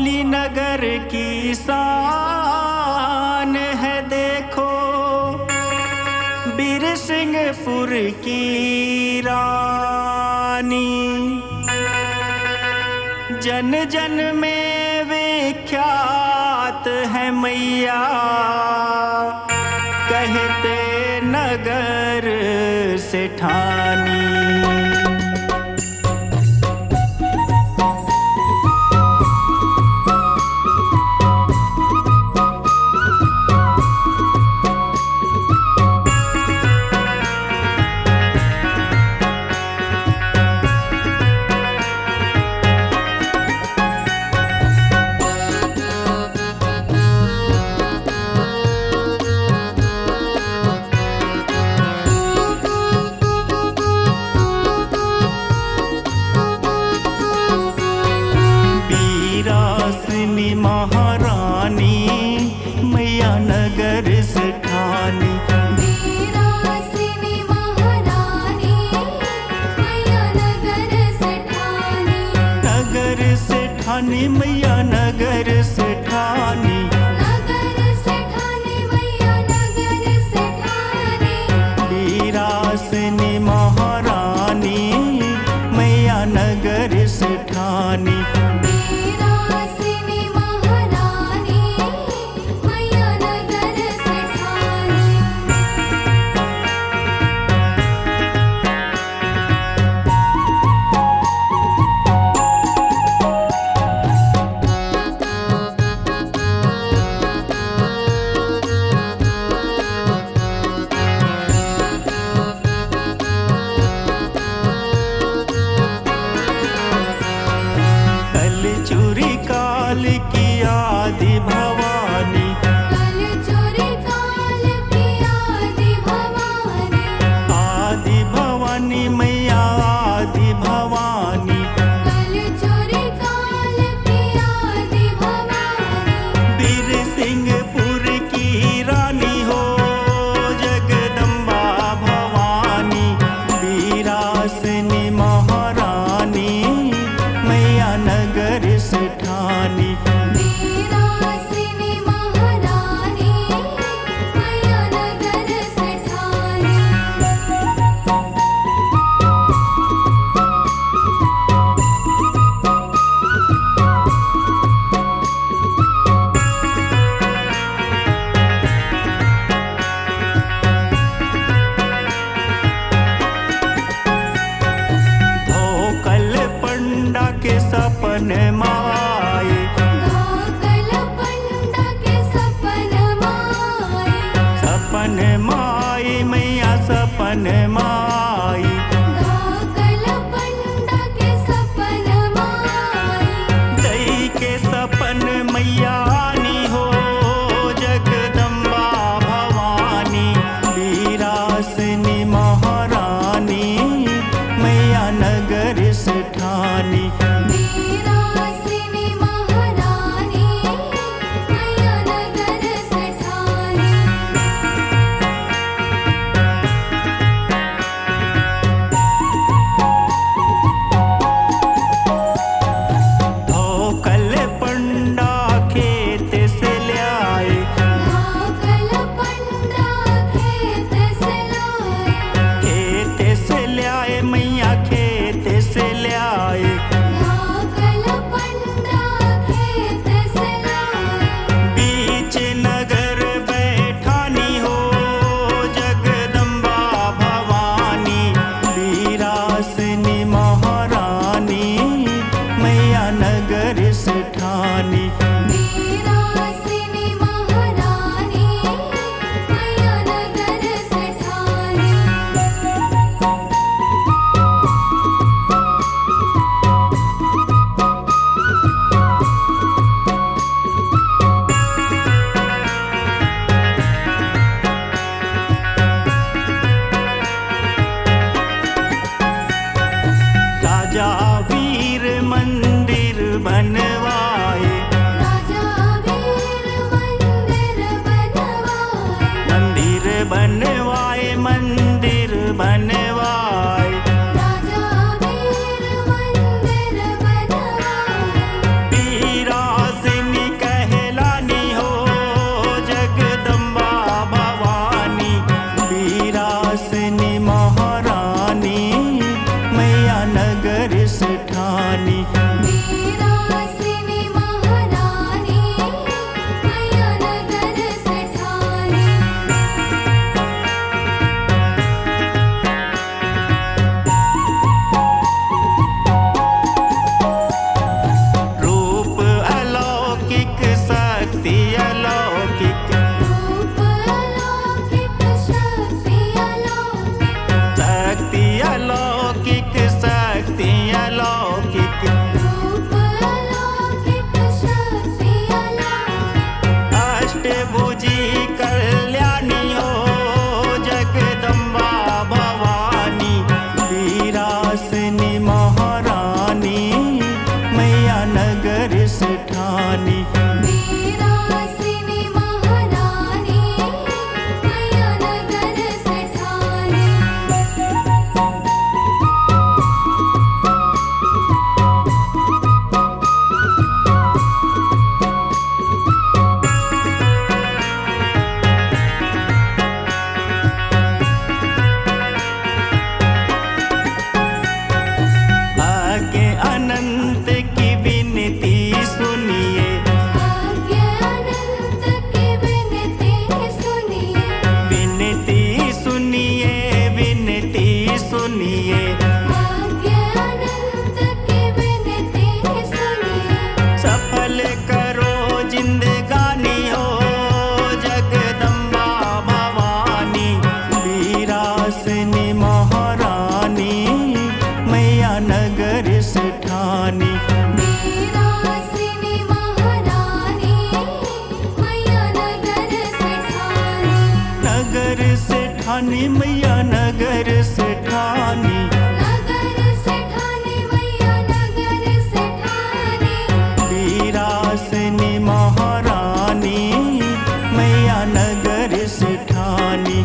पाली नगर की शान है देखो, बीरसिंहपुर की रानी। जन जन में विख्यात है मैया, कहते नगर सेठानी। महारानी मैया नगर सेठानी। वीरासिनी महारानी मैया नगर सेठानी। नगर सेठानी मैया नगर सेठानी। नगर सेठानी मैया नगर सेठानी। वीरासिनी महारानी मैया नगर सेठानी। काल की आदि भवानी। कलचुरी काल की आदि भवानी। आदि भवानी मैया आदि भवानी। कलचुरी काल की आदि भवानी। बीरसिंहपुर की रानी हो जगदम्बा भवानी। वीरासिनी महारानी मैया नगर सेठानी। वीरासिनी महारानी मैया नगर सेठानी। धोकल पंडा के सपन माए। धोकल पंडा के सपन माए। सपन माई मैया सपन माई। धोकल पंडा के सपन माए। दई के सपन मैया आनी हो जगदम्बा भवानी। वीरासिनी महारानी मैया नगर सेठानी। वीरासिनी महारानी मैया नगर सेठानी। धोकल पंडा खेत से ल्याए। धोकल पंडा खेत से लाए। खेत से ल्याए मैया खेत से ल्याए। धोकल पंडा खेत से लाए। बीच नगर बैठानी हो जगदम्बा भवानी। वीरासिनी महारानी मैया नगर सेठानी। वीरासिनी महारानी मैया नगर सेठानी। राजा वीर मंदिर बनवाए। राजा वीर मंदिर बनवाए। मंदिर बनवाए मंदिर बनवाए। राजा वीर मंदिर बनवाए। वीरास नगर से ठानी मैया नगर से ठानी नगर से ठानी मैया नगर से ठानी वीरासनी महारानी मैया नगर से ठानी